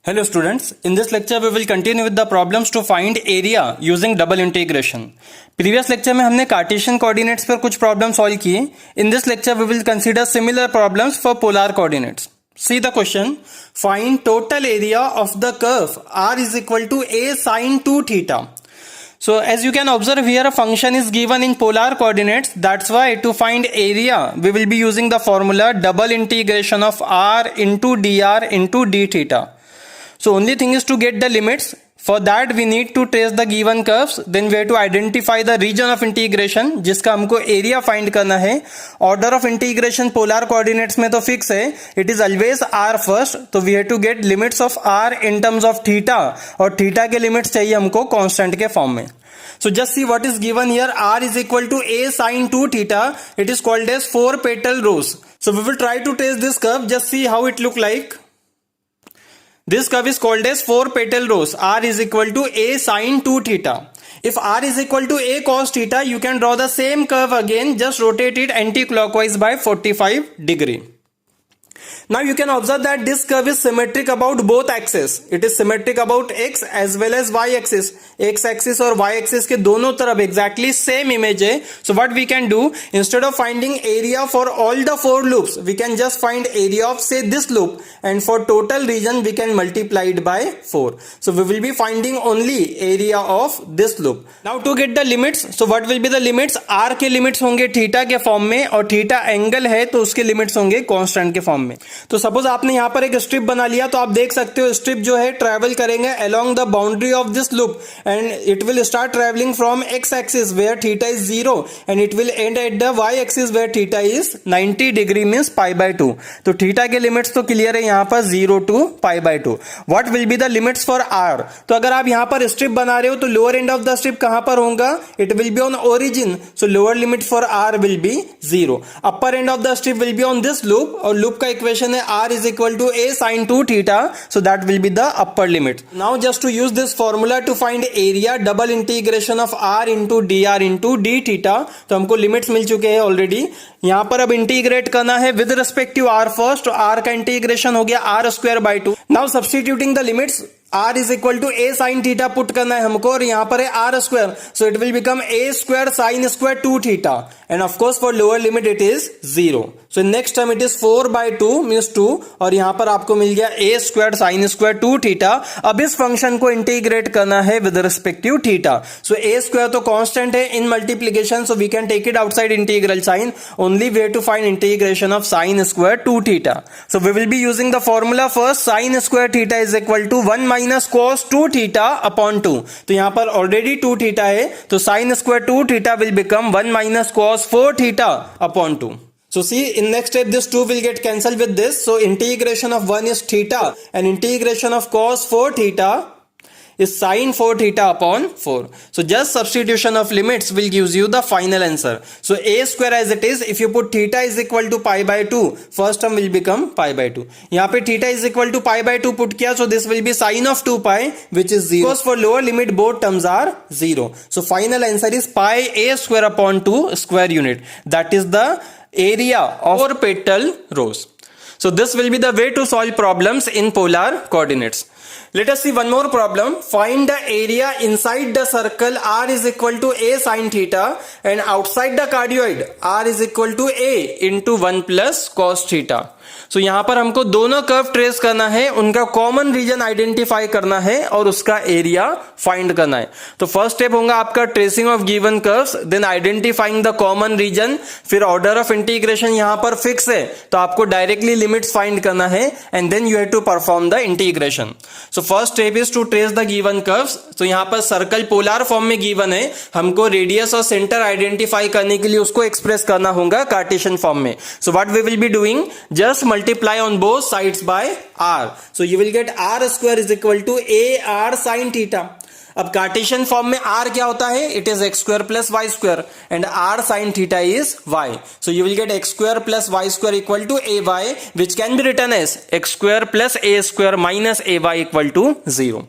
Hello students, in this lecture we will continue with the problems to find area using double integration. Previous lecture में हमने Cartesian coordinates पर कुछ problem solve किए. In this lecture we will consider similar problems for polar coordinates. See the question. Find total area of the curve r is equal to a sine 2 theta. So as you can observe here, a function is given in polar coordinates. That's why to find area we will be using the formula double integration of r into dr into d theta. So only thing is to get the limits. For that we need to trace the given curves. Then we have to identify the region of integration जिसका हमको area find करना है. Order of integration polar coordinates में तो fix है. It is always r first. तो we have to get limits of r in terms of theta. और theta के limits चाहिए हमको constant के form में. So just see what is given here. R is equal to a sine 2 theta. It is called as 4 petal rows. So we will try to trace this curve. Just see how it look like. This curve is called as 4 petal rows. R is equal to a sine 2 theta. If r is equal to a cos theta, you can draw the same curve again. Just rotate it anti-clockwise by 45 degree. Now you can observe that this curve is symmetric about both axes. It is symmetric about x as well as y axis. X axis और y axis के दोनों तरफ exactly same image है. So what we can do, instead of finding area for all the 4 loops, we can just find area of say this loop, and for total region we can multiply it by 4. So we will be finding only area of this loop. Now to get the limits, so what will be the limits? R के limits होंगे theta के form में, और theta angle है तो उसके limits होंगे constant के फॉर्म में. तो सपोज आपने यहां पर एक स्ट्रिप बना लिया, तो आप देख सकते हो स्ट्रिप जो है ट्रेवल करेंगे along the boundary of this loop, and it will start travelling from x axis where theta is 0 and it will end at the Y axis where theta is 90 degree means pi by 2. तो theta के limits तो clear है यहां पर 0 to pi by 2. What will be the limits for R? तो अगर आप यहां पर स्ट्रिप बना रहे हो तो lower end of the strip कहां पर होगा? It will be on origin. So lower limit for R will be 0. Upper end of the strip will be on this loop, और लूप का इक्वेशन है r is equal to a sine 2 theta. So that will be the upper limit. Now just to use this formula to find area, double integration of r into dr into d theta. तो हमको limits मिल चुके हैं already. यहां पर अब integrate करना है with respective r first. तो r का इंटीग्रेशन हो गया r square by 2. Now substituting the limits, r is equal to a sin theta put करना है हमको, और यहां पर है r square. So it will become a square sin square 2 theta, and of course for lower limit it is 0. So next term it is 4 by 2 means 2, और यहां पर आपको मिल गया a square sin square 2 theta. अब इस function को integrate करना है with respective theta. So a square तो कांस्टेंट है in multiplication, so we can take it outside integral sign. Only way to find integration of sin square 2 theta. So we will be using the formula first. sin square theta is equal to 1 minus cos 2 theta upon 2. तो यहां पर already 2 theta है, तो sin square 2 theta will become 1 minus cos 4 theta upon 2. So see, in next step this 2 will get cancelled with this. So integration of 1 is theta, and integration of cos 4 theta is sin 4 theta upon 4. So just substitution of limits will gives you the final answer. So a square as it is, if you put theta is equal to pi by 2, first term will become pi by 2. यहाँ पे theta is equal to pi by 2 put किया, so this will be sin of 2 pi which is 0. Because for lower limit both terms are 0. So final answer is pi a square upon 2 square unit. That is the area of 4 petal rows. So this will be the way to solve problems in polar coordinates. Let us see one more problem. Find the area inside the circle r is equal to a sin theta, and outside the cardioid r is equal to a into 1 plus cos theta. So यहां पर हमको दोनों curve trace करना है, उनका common reason identify करना है, और उसका एरिया फाइंड करना है. तो फर्स्ट स्टेप होगा आपका tracing of given curves, then identifying the common region. फिर ऑर्डर ऑफ इंटीग्रेशन यहां पर फिक्स है, तो आपको डायरेक्टली लिमिट्स फाइंड करना है, and then you have to perform the integration. So first step is to trace the given curves. तो यहां पर सर्कल पोलर फॉर्म में गिवन है, हमको रेडियस और सेंटर आइडेंटिफाई करने के लिए उसको एक्सप्रेस करना होगा कार्टेशियन फॉर्म में. So what we will be doing, just multiply on both sides by r. So you will get r square is equal to a r sin theta. अब Cartesian form में r क्या होता है, it is x square plus y square and r sin theta is y. So you will get x square plus y square equal to ay, which can be written as x square plus a square minus ay equal to 0.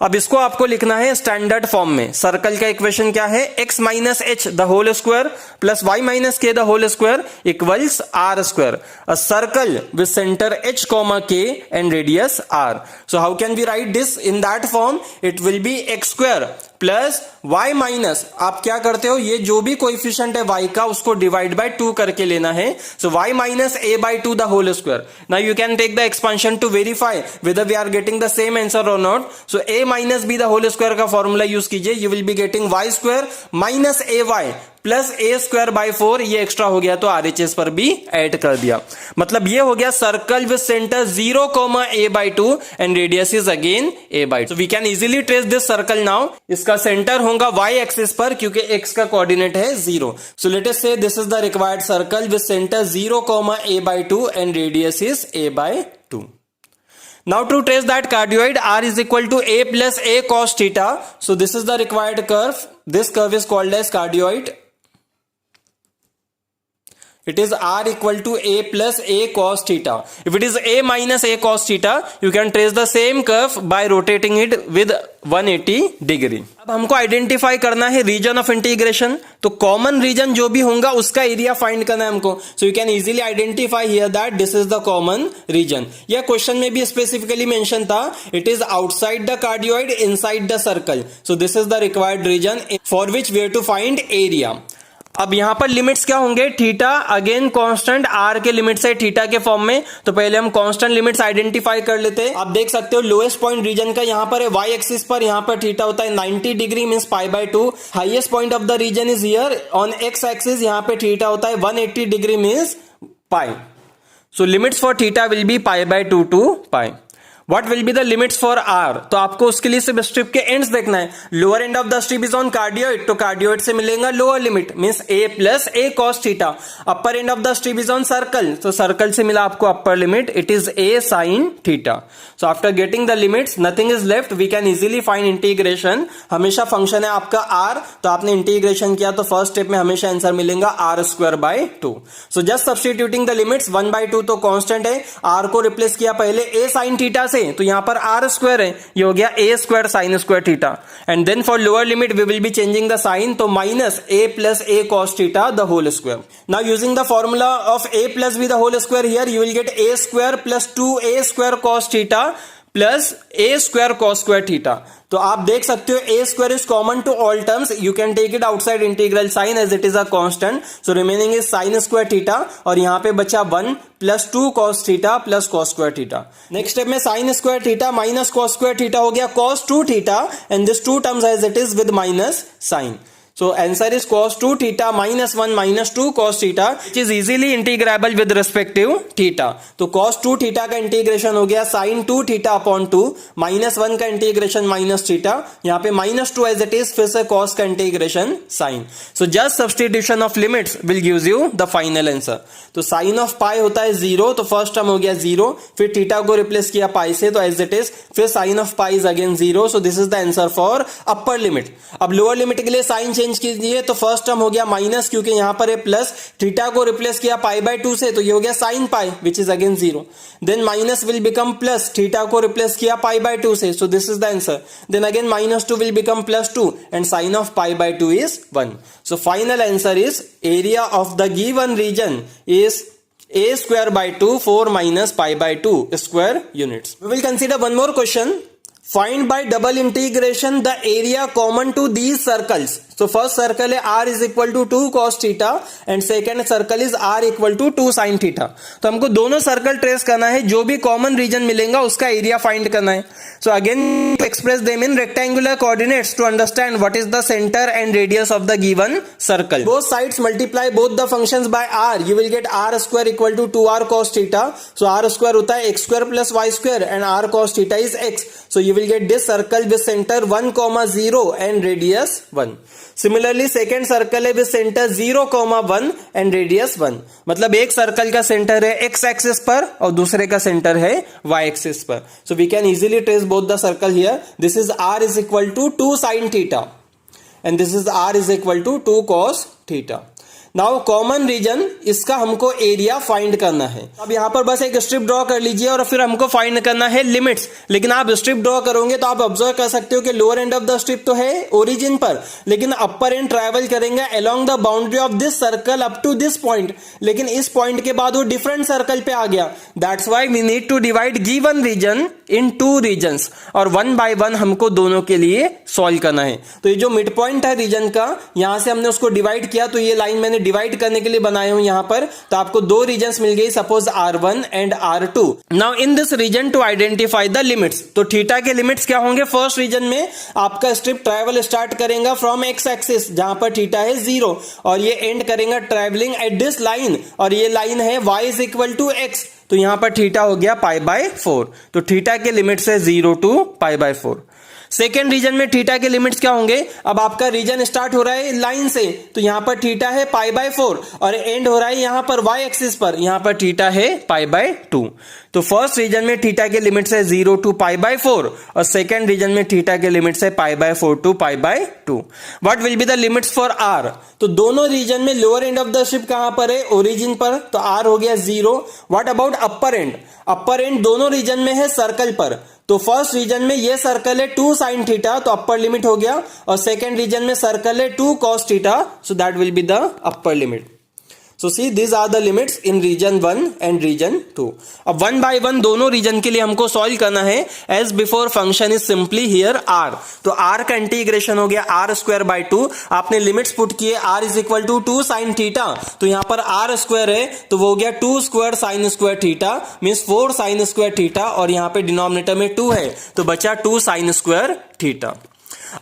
अब इसको आपको लिखना है standard form में. Circle का equation क्या है, x minus H the whole square plus y minus K the whole square equals r square. A circle with centre h comma k and radius r. So how can we write this in that form? It will be x square plus y minus, आप क्या करते हो, ये जो भी coefficient है y का उसको डिवाइड बाय 2 करके लेना है. So y minus a by 2 the whole square. Now you can take the expansion to verify whether we are getting the same answer और not. So a minus b the whole square का formula use कीजिए. You will be getting y square minus a y plus a square by 4. ये extra हो गया तो RHS पर भी add कर दिया. मतलब ये हो गया circle with centre 0, a by 2 and radius is again a by 2. So we can easily trace this circle now. इसका सेंटर होगा y एक्सिस पर क्योंकि x का कोऑर्डिनेट है 0. सो let us say this is the required circle with centre 0, a by 2 and radius is a by 2. Now to trace that cardioid, r is equal to a plus a cos theta. So this is the required curve. This curve is called as cardioid. It is r equal to a plus a cos theta. If it is a minus a cos theta, you can trace the same curve by rotating it with 180 degree. अब हमको identify करना है region of integration. तो common region जो भी होगा उसका area find करना है हमको. So you can easily identify here that this is the common region. यह क्वेश्चन में भी स्पेसिफिकली मेंशन था. It is outside the cardioid inside the circle. So this is the required region for which we have to find area. अब यहां पर limits क्या होंगे, theta again constant, r के लिमिट्स है थीटा के फॉर्म में. तो पहले हम कांस्टेंट लिमिट्स आइडेंटिफाई कर लेते हैं. आप देख सकते हो लोएस्ट पॉइंट रीजन का यहां पर है y एक्सिस पर. यहां पर थीटा होता है 90 degree means pi by 2. Highest point of the region is here on x axis. यहां पे थीटा होता है 180 degree means pi. So limits for theta will be pi by 2 to pi. What will be the limits for R? तो आपको उसके लिए सिर्फ strip के एंड्स देखना है. Lower end of the strip is on cardioid, तो कार्डियोइड से मिलेगा lower limit means a plus a cos theta. Upper end of the strip is on circle, तो सर्कल से मिला आपको upper limit, it is a sin theta. So after getting the limits nothing is left, we can easily find integration. हमेशा function है आपका r, तो आपने integration किया तो फर्स्ट स्टेप में हमेशा आंसर मिलेगा r square by 2. So just substituting the limits 1 by 2 तो कांस्टेंट है. r को रिप्लेस किया पहले a sin थीटा से, तो यहां पर r स्क्वायर है, ये हो गया a square sine square theta. And then for lower limit we will be changing the sign, तो minus a plus a cos theta the whole square. Now using the formula of a plus b the whole square, here you will get a square plus 2a square cos theta plus a square cos square theta. तो आप देख सकते हो a square is common to all terms. You can take it outside integral sign as it is a constant. So remaining is sine square theta और यहां पे बचा 1 plus 2 cos theta plus cos square theta. Next step में sine square theta minus cos square theta हो गया cos 2 theta and this 2 terms as it is with minus sine. So answer is cos 2 theta minus 1 minus 2 cos theta, which is easily integrable with respective theta. तो cos 2 theta का integration हो गया sin 2 theta upon 2, minus 1 का integration minus theta, यहाँ पे minus 2 as it is, फिर से cos का integration sin. So just substitution of limits will gives you the final answer. तो sin of pi होता है 0, तो फर्स्ट टर्म हो गया 0, फिर थीटा को रिप्लेस किया पाई से तो as it is, फिर sin of pi is again 0. So this is the answer for upper limit. अब लोअर लिमिट के लिए साइन चेंज कीजिए, तो फर्स्ट टर्म हो गया माइनस क्योंकि यहां पर है प्लस, थीटा को रिप्लेस किया पाई बाय 2 से, तो ये हो गया sine pi which is again 0. Then minus will become plus, theta को रिप्लेस किया पाई बाय 2 से, so this is the answer. Then again minus 2 will become plus 2 and sine of pi by 2 is 1. So final answer is area of the given region is a square by 2 4 minus pi by 2 square units. We will consider one more question. Find by double integration the area common to these circles. So first circle है r is equal to 2 cos theta and second circle is r equal to 2 sin theta. तो हमको दोनों circle trace करना है, जो भी common reason मिलेगा उसका एरिया फाइंड करना है. So again to express them in rectangular coordinates to understand what is the center and radius of the given circle. Both sides multiply both the functions by r. You will get r square equal to 2r cos theta. So r square होता है x square plus y square and r cos theta is x. So you will get this circle with center 1, 0 and radius 1. Similarly second circle है with centre 0,1 and radius 1, मतलब एक circle का centre है x axis पर और दूसरे का centre है वाई एक्सिस पर. So we can easily trace both the circle here. This is r is equal to 2 sin theta and this is r is equal to 2 cos theta. Now common region, इसका हमको area find करना है. अब यहां पर बस एक strip draw कर लीजिए और फिर हमको फाइंड करना है लिमिट्स. लेकिन आप स्ट्रिप ड्रॉ करोगे तो आप ऑब्जर्व कर सकते हो कि lower end of the strip तो है ओरिजिन पर, लेकिन अपर एंड ट्रेवल करेंगे along the boundary of this circle up to this point. लेकिन इस पॉइंट के बाद वो डिफरेंट सर्कल पे आ गया. That's why we need to divide given region in 2 regions और 1 by 1 हमको दोनों के लिए सॉल्व करना है. तो ये जो मिड पॉइंट है रीजन का, यहां से हमने उसको डिवाइड किया, तो ये लाइन मैंने डिवाइड करने के लिए बनाए हूं यहां पर. तो आपको 2 रीजन्स मिल गई, suppose R1 and R2. Now in this region to identify the limits, तो थीटा के लिमिट्स क्या होंगे. फर्स्ट रीजन में आपका स्ट्रिप ट्रैवल स्टार्ट करेगा फ्रॉम एक्स एक्सिस जहां पर थीटा है 0 और ये एंड करेगा ट्रैवलिंग एट दिस लाइन, और ये लाइन है y is equal to x. तो यहां पर थीटा हो गया π/4. तो थीटा के लिमिट्स है 0 to π/4. सेकेंड रीजन में थीटा के लिमिट्स क्या होंगे. अब आपका रीजन स्टार्ट हो रहा है लाइन से, तो यहां पर थीटा है π/4 और एंड हो रहा है यहां पर y एक्सिस पर, यहां पर थीटा है π/2. तो फर्स्ट रीजन में थीटा के लिमिट्स है 0 to π/4 और सेकेंड रीजन में थीटा के लिमिट्स है π/4 to π/2. What will be the limits for r. तो दोनों रीजन में lower end of the ship कहां पर है, ओरिजिन पर, तो r हो गया 0. What about upper and. Upper and दोनों रीजन में है सर्कल पर, तो फर्स्ट रीजन में ये सर्कल है 2 sin थीटा, तो अपर लिमिट हो गया, और सेकेंड रीजन में सर्कल है 2 cos theta, so that will be the upper limit. So see, these are the limits in region 1 and region 2. अब 1 by 1 दोनों रीजन के लिए हमको सॉल्व करना है. As before function is simply here r. तो r का इंटीग्रेशन हो गया r²/2. आपने लिमिट्स पुट किए, r is equal to 2 sin theta, तो यहां पर r² है तो वो हो गया 2² sin² theta, means 4 sin² theta, और यहां पे डिनोमिनेटर में 2 है तो बचा 2 sin² थीटा.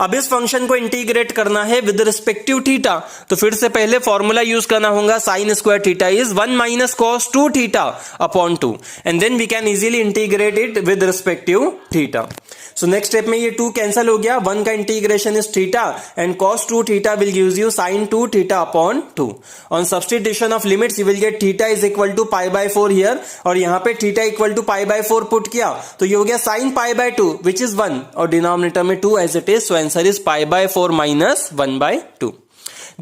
अब इस फंक्शन को इंटीग्रेट करना है विद रिस्पेक्टिव थीटा, तो फिर से पहले फॉर्मूला यूज करना होगा. sin² theta is 1 minus cos 2 theta upon 2, and then we can easily integrate it with respective theta. So next step में ये 2 कैंसिल हो गया, 1 का integration is theta and cos 2 theta will gives you sin 2 theta upon 2. On substitution of limits you will get theta is equal to π/4 here, और यहां पे theta equal to π/4 put किया तो ये हो गया sin π/2 विच इज 1 और denominator में 2 as it is. So answer is π/4 minus 1/2.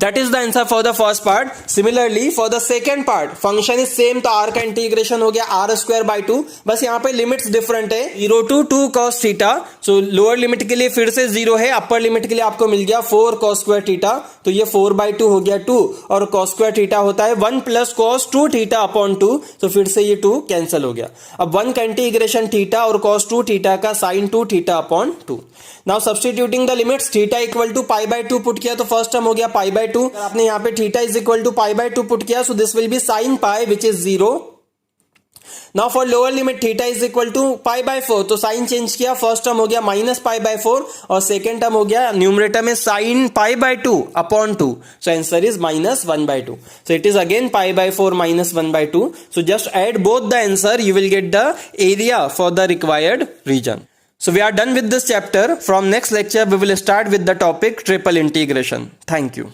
That is the answer for the first part. Similarly for the second part, function is same, तो r का integration हो गया r²/2, बस यहाँ पे लिमिट्स डिफरेंट है. 0 to 2 cos theta, so lower limit के लिए फिर से 0 है, अपर लिमिट के लिए आपको मिल गया 4 cos² थीटा, तो ये 4/2 हो गया 2, और cos² थीटा होता है 1 plus cos 2 थीटा अपॉन 2, तो फिर से ये 2 कैंसिल हो गया. अब 1 का इंटीग्रेशन थीटा और cos 2 थीटा का sin 2 theta upon 2. Now substituting the limits, theta equal to π/2 put किया तो फर्स्ट टर्म हो गया π/2. आपने यहाँ पे theta is equal to π/2 put किया, so this will be sin π which is 0. Now for lower limit theta is equal to π/4, तो sine change किया, फर्स्ट टर्म हो गया -π/4 और सेकेंड टर्म हो गया न्यूमरेटर में sin π/2 upon 2, so answer is -1/2. So it is again π/4 -1/2. So just add both the answer, you will get the area for the required region. So we are done with this chapter. From next lecture we will start with the topic triple integration. Thank you.